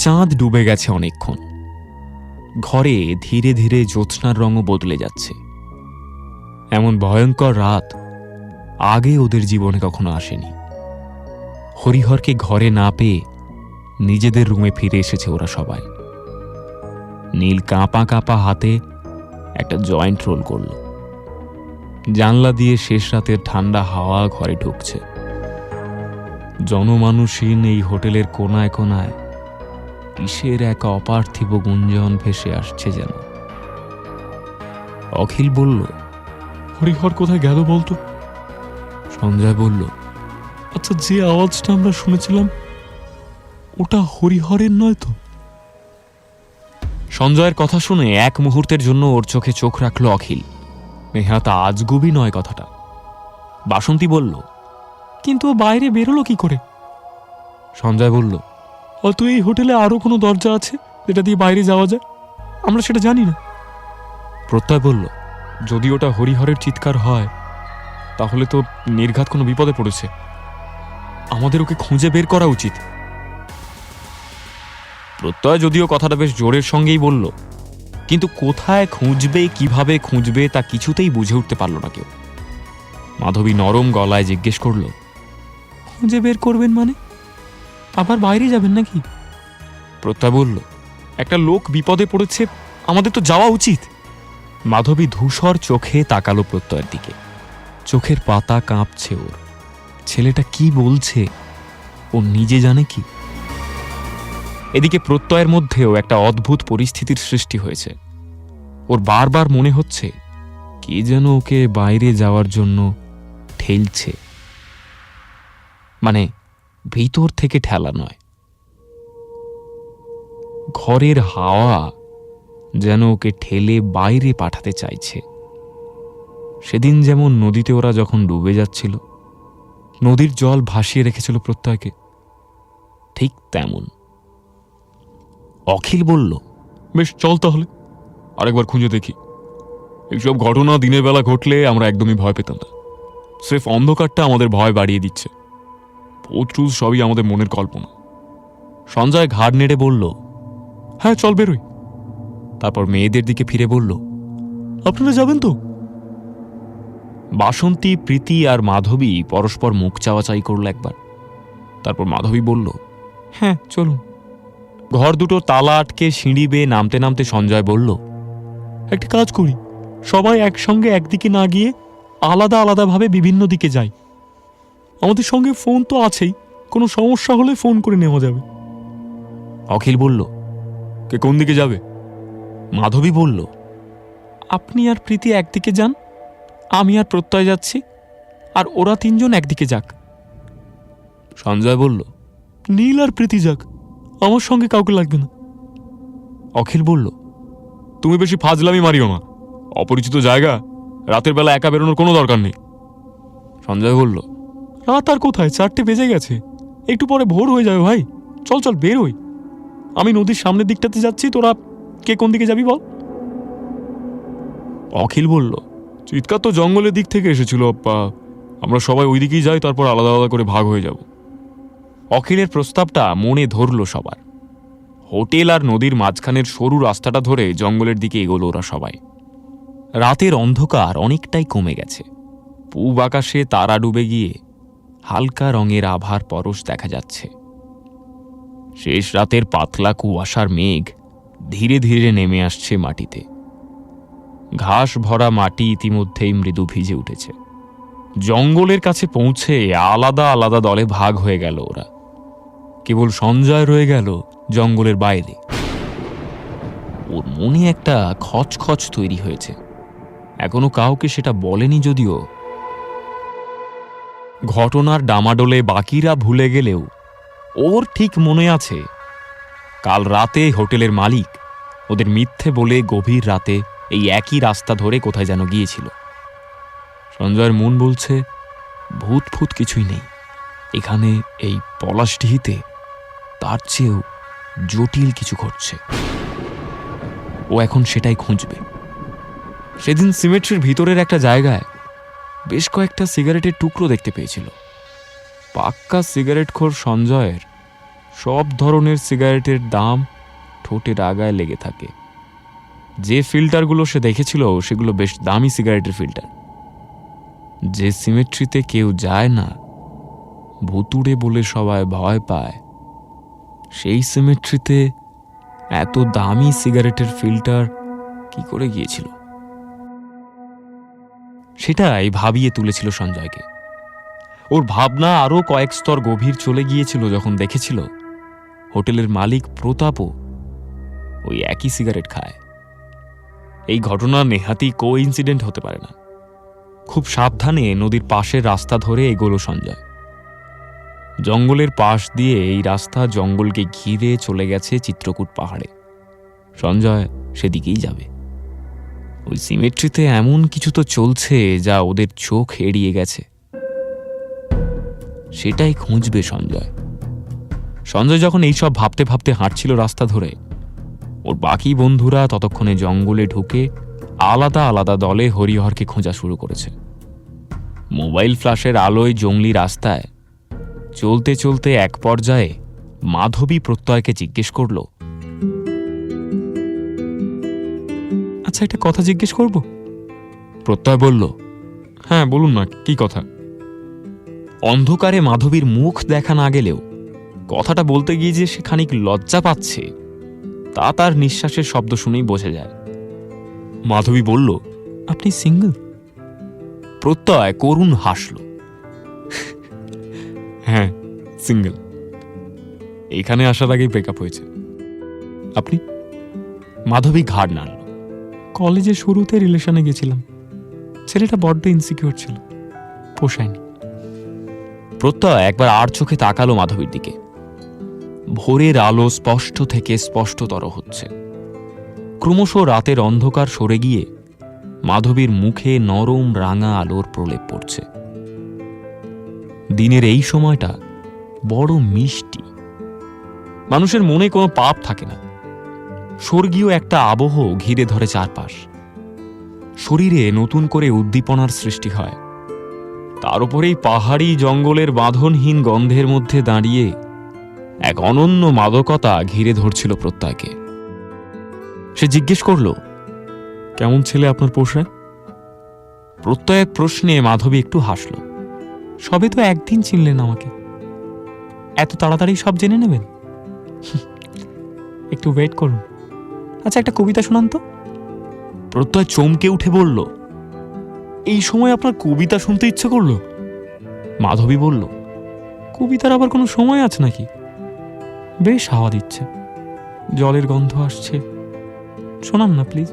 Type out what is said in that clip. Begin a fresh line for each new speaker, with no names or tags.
চাঁদ ডুবে গেছে অনেকক্ষণ। ঘরে ধীরে ধীরে জ্যোৎস্নার রঙও বদলে যাচ্ছে। এমন ভয়ঙ্কর রাত আগে ওদের জীবনে কখনো আসেনি। হরিহরকে ঘরে না পেয়ে নিজেদের রুমে ফিরে এসেছে ওরা সবাই। নীল কাঁপা কাঁপা হাতে একটা জয়েন্ট রোল করল। জানলা দিয়ে শেষ রাতের ঠান্ডা হাওয়া ঘরে ঢুকছে। জনমানুষহীন এই হোটেলের কোনায় কোনায় কিসের এক অপার্থিব গুঞ্জন ভেসে আসছে যেন। অখিল বলল,
হরিহর কোথায় গেল বলতো?
সঞ্জয় বলল,
আচ্ছা, যে আওয়াজটা আমরা শুনেছিলাম ওটা হরিহরের নয় তো?
সঞ্জয়ের কথা শুনে এক মুহূর্তের জন্য ওর চোখে চোখ রাখল অখিল। নেহাত আজগুবি নয় কথাটা। বাসন্তী বলল,
কিন্তু ও বাইরে বেরোলো কি করে?
সঞ্জয় বলল,
হয়তো এই হোটেলে আরো কোনো দরজা আছে যেটা দিয়ে বাইরে যাওয়া যায়, আমরা সেটা জানি না।
প্রত্যয় বলল,
যদি ওটা হরিহরের চিৎকার হয় তাহলে তো নির্ঘাত কোনো বিপদে পড়েছে। আমাদের ওকে খুঁজে বের করা উচিত।
প্রত্যয় যদিও কথাটা বেশ জোরের সঙ্গেই বলল, কিন্তু কোথায় খুঁজবে, কিভাবে খুঁজবে তা কিছুতেই বুঝে উঠতে পারল না কেউ। মাধবী নরম গলায় জিজ্ঞেস করল,
খুঁজে বের করবেন মানে? আবার বাইরে যাবেন নাকি?
প্রত্যয় বলল,
একটা লোক বিপদে পড়েছে, আমাদের তো যাওয়া উচিত।
মাধবী ধূসর চোখে তাকালো প্রত্যয়ের দিকে। চোখের পাতা কাঁপছে ওর। ছেলেটা কি বলছে ও নিজে জানে কি? এদিকে প্রত্যয়ের মধ্যেও একটা অদ্ভুত পরিস্থিতির সৃষ্টি হয়েছে। ওর বারবার মনে হচ্ছে কে যেন ওকে বাইরে যাওয়ার জন্য ঠেলছে। মানে ভিতর থেকে ঠেলা নয়, ঘরের হাওয়া যেন ওকে ঠেলে বাইরে পাঠাতে চাইছে। সেদিন যেমন নদীতে ওরা যখন ডুবে যাচ্ছিল, নদীর জল ভাসিয়ে রেখেছিল প্রত্যয়কে, ঠিক তেমন। অখিল বলল,
বেশ, চল তাহলে আরেকবার খুঁজে দেখি। এইসব ঘটনা দিনের বেলা ঘটলে আমরা একদমই ভয় পেতাম না। স্রেফ অন্ধকারটা আমাদের ভয় বাড়িয়ে দিচ্ছে। ভূত সবই আমাদের মনের কল্পনা।
সঞ্জয় ঘাড় নেড়ে বলল,
হ্যাঁ, চল বেরোই।
তারপর মেয়েদের দিকে ফিরে বলল,
আপনারা যাবেন তো?
বাসন্তী, প্রীতি আর মাধবী পরস্পর মুখ চাওয়াচাই করল একবার। তারপর মাধবী বলল,
হ্যাঁ, চলুন।
ঘর দুটো তালা আটকে সিঁড়ি বেয়ে নামতে নামতে সঞ্জয় বলল,
একটা কাজ করি, সবাই একসঙ্গে একদিকে না গিয়ে আলাদা আলাদাভাবে বিভিন্ন দিকে যাই। আমাদের সঙ্গে ফোন তো আছেই, কোনো সমস্যা হলে ফোন করে নেওয়া যাবে।
অখিল বলল,
কে কোন দিকে যাবে?
মাধবী বলল,
আপনি আর প্রীতি একদিকে যান, আমি আর প্রত্যয় যাচ্ছি, আর ওরা তিনজন একদিকে যাক।
সঞ্জয় বলল,
নীল আর প্রীতি যাক, আমার সঙ্গে কাউকে লাগবে না।
অখিল বলল,
তুমি বেশি ফাজলামি মারিও না। অপরিচিত জায়গা, রাতের বেলা একা বেরোনোর কোনো দরকার নেই।
সঞ্জয় বলল,
রাত আর কোথায়, 4টে বেজে গেছে, একটু পরে ভোর হয়ে যাবে ভাই। চল চল বেরোই। আমি নদীর সামনের দিকটাতে যাচ্ছি, তোরা কে কোন দিকে যাবি বল?
অখিল বলল,
চিৎকার তো জঙ্গলের দিক থেকে এসেছিল, আমরা সবাই ওই দিকেই যাই, তারপর আলাদা আলাদা করে ভাগ হয়ে যাব।
অখিলের প্রস্তাবটা মনে ধরল সবার। হোটেল আর নদীর মাঝখানের সরু রাস্তাটা ধরে জঙ্গলের দিকে এগোলো ওরা সবাই। রাতের অন্ধকার অনেকটাই কমে গেছে। পূব আকাশে তারা ডুবে গিয়ে হালকা রঙের আভার পরশ দেখা যাচ্ছে। শেষ রাতের পাতলা কুয়াশার মেঘ ধীরে ধীরে নেমে আসছে মাটিতে। ঘাস ভরা মাটি ইতিমধ্যেই মৃদু ভিজে উঠেছে। জঙ্গলের কাছে পৌঁছে আলাদা আলাদা দলে ভাগ হয়ে গেল ওরা। কেবল সঞ্জয় রয়ে গেল জঙ্গলের বাইরে। ওর মনে একটা খচখচ তৈরি হয়েছে। এখনো কাউকে সেটা বলেনি যদিও। ঘটনার ডামাডোলে বাকিরা ভুলে গেলেও ওর ঠিক মনে আছে, কাল রাতে হোটেলের মালিক ওদের মিথ্যে বলে গভীর রাতে এই একই রাস্তা ধরে কোথায় যেন গিয়েছিল। সঞ্জয়ের মন বলছে, ভূত ফুত কিছুই নেই এখানে, এই পলাশডিহিতে তার চেয়েও জটিল কিছু ঘটছে। ও এখন সেটাই খুঁজবে। সেদিন সিমেট্রির ভিতরের একটা জায়গায় বেশ কয়েকটা সিগারেটের টুকরো দেখতে পেয়েছিল। পাক্কা সিগারেটখোর সঞ্জয়ের সব ধরনের সিগারেটের দাম ঠোঁটের আগায় লেগে থাকে। যে ফিল্টারগুলো সে দেখেছিল সেগুলো বেশ দামি সিগারেটের ফিল্টার। যে সিমেট্রিতে কেউ যায় না, ভুতুড়ে বলে সবাই ভয় পায়, সেই সিমেট্রিতে এত দামি সিগারেটের ফিল্টার কি করে গিয়েছিল? সেটাই ভাবিয়ে তুলেছিল সঞ্জয়কে। ওর ভাবনা আরো কয়েক স্তর গভীর চলে গিয়েছিল যখন দেখেছিল হোটেলের মালিক প্রতাপও ওই একই সিগারেট খায়। এই ঘটনা নেহাতি কোইন্সিডেন্ট হতে পারে না। খুব সাবধানে নদীর পাশের রাস্তা ধরে এগোলো সঞ্জয়। জঙ্গলের পাশ দিয়ে এই রাস্তা জঙ্গলকে ঘিরে চলে গেছে চিত্রকূট পাহাড়ে। সঞ্জয় সেদিকেই যাবে। ওই সিমেট্রিতে এমন কিছু তো চলছে যা ওদের চোখ এড়িয়ে গেছে। সেটাই খুঁজবে সঞ্জয়। সঞ্জয় যখন এইসব ভাবতে ভাবতে হাঁটছিল রাস্তা ধরে, ওর বাকি বন্ধুরা ততক্ষণে জঙ্গলে ঢুকে আলাদা আলাদা দলে হরিহরকে খোঁজা শুরু করেছে। মোবাইল ফ্ল্যাশের আলোয় জঙ্গলি রাস্তায় চলতে চলতে এক পর্যায়ে মাধবী প্রত্যয়কে জিজ্ঞেস করল, আচ্ছা, একটা কথা জিজ্ঞেস করব? প্রত্যয় বলল,
হ্যাঁ বলুন না, কি কথা?
অন্ধকারে মাধবীর মুখ দেখা না গেলেও কথাটা বলতে গিয়ে যে সে খানিক লজ্জা পাচ্ছে তা তার নিঃশ্বাসের শব্দ শুনেই বোঝা যায়। মাধবী বলল, আপনি সিঙ্গল? প্রত্যয় করুণ হাসল।
হ্যাঁ, সিঙ্গেল। এখানে আসার আগেই ব্রেকআপ হয়েছে। আপনি?
মাধবী ঘাড় নাড়ল।
কলেজের শুরুতে রিলেশনে গেছিলাম। ছেলেটা বড্ড ইনসিকিউর ছিল, পোষায়নি।
প্রত্যয় একবার আর চোখে তাকালো মাধবীর দিকে। ভোরের আলো স্পষ্ট থেকে স্পষ্টতর হচ্ছে। ক্রমশ রাতের অন্ধকার সরে গিয়ে মাধবীর মুখে নরম রাঙা আলোর প্রলেপ পড়ছে। দিনের এই সময়টা বড় মিষ্টি। মানুষের মনে কোনো পাপ থাকে না। স্বর্গীয় একটা আবহ ঘিরে ধরে চারপাশ। শরীরে নতুন করে উদ্দীপনার সৃষ্টি হয়। তার উপরেই পাহাড়ি জঙ্গলের বাঁধনহীন গন্ধের মধ্যে দাঁড়িয়ে এক অনন্য মাদকতা ঘিরে ধরছিল প্রত্যয়কে। সে জিজ্ঞেস করল,
কেমন ছেলে আপনার পোষায়?
প্রত্যয়ের প্রশ্নে মাধবী একটু হাসল।
সবে তো একদিন চিনলেন আমাকে, এত তাড়াতাড়ি সব জেনে নেবেন? একটু ওয়েট করুন। আচ্ছা, একটা কবিতা শোনান তো।
প্রত্যয় চমকে উঠে বলল,
এই সময় আপনার কবিতা শুনতে ইচ্ছে করলো?
মাধবী বলল,
কবিতার আবার কোনো সময় আছে নাকি? বেশ হাওয়া দিচ্ছে, জলের গন্ধ আসছে, শোনান না প্লিজ।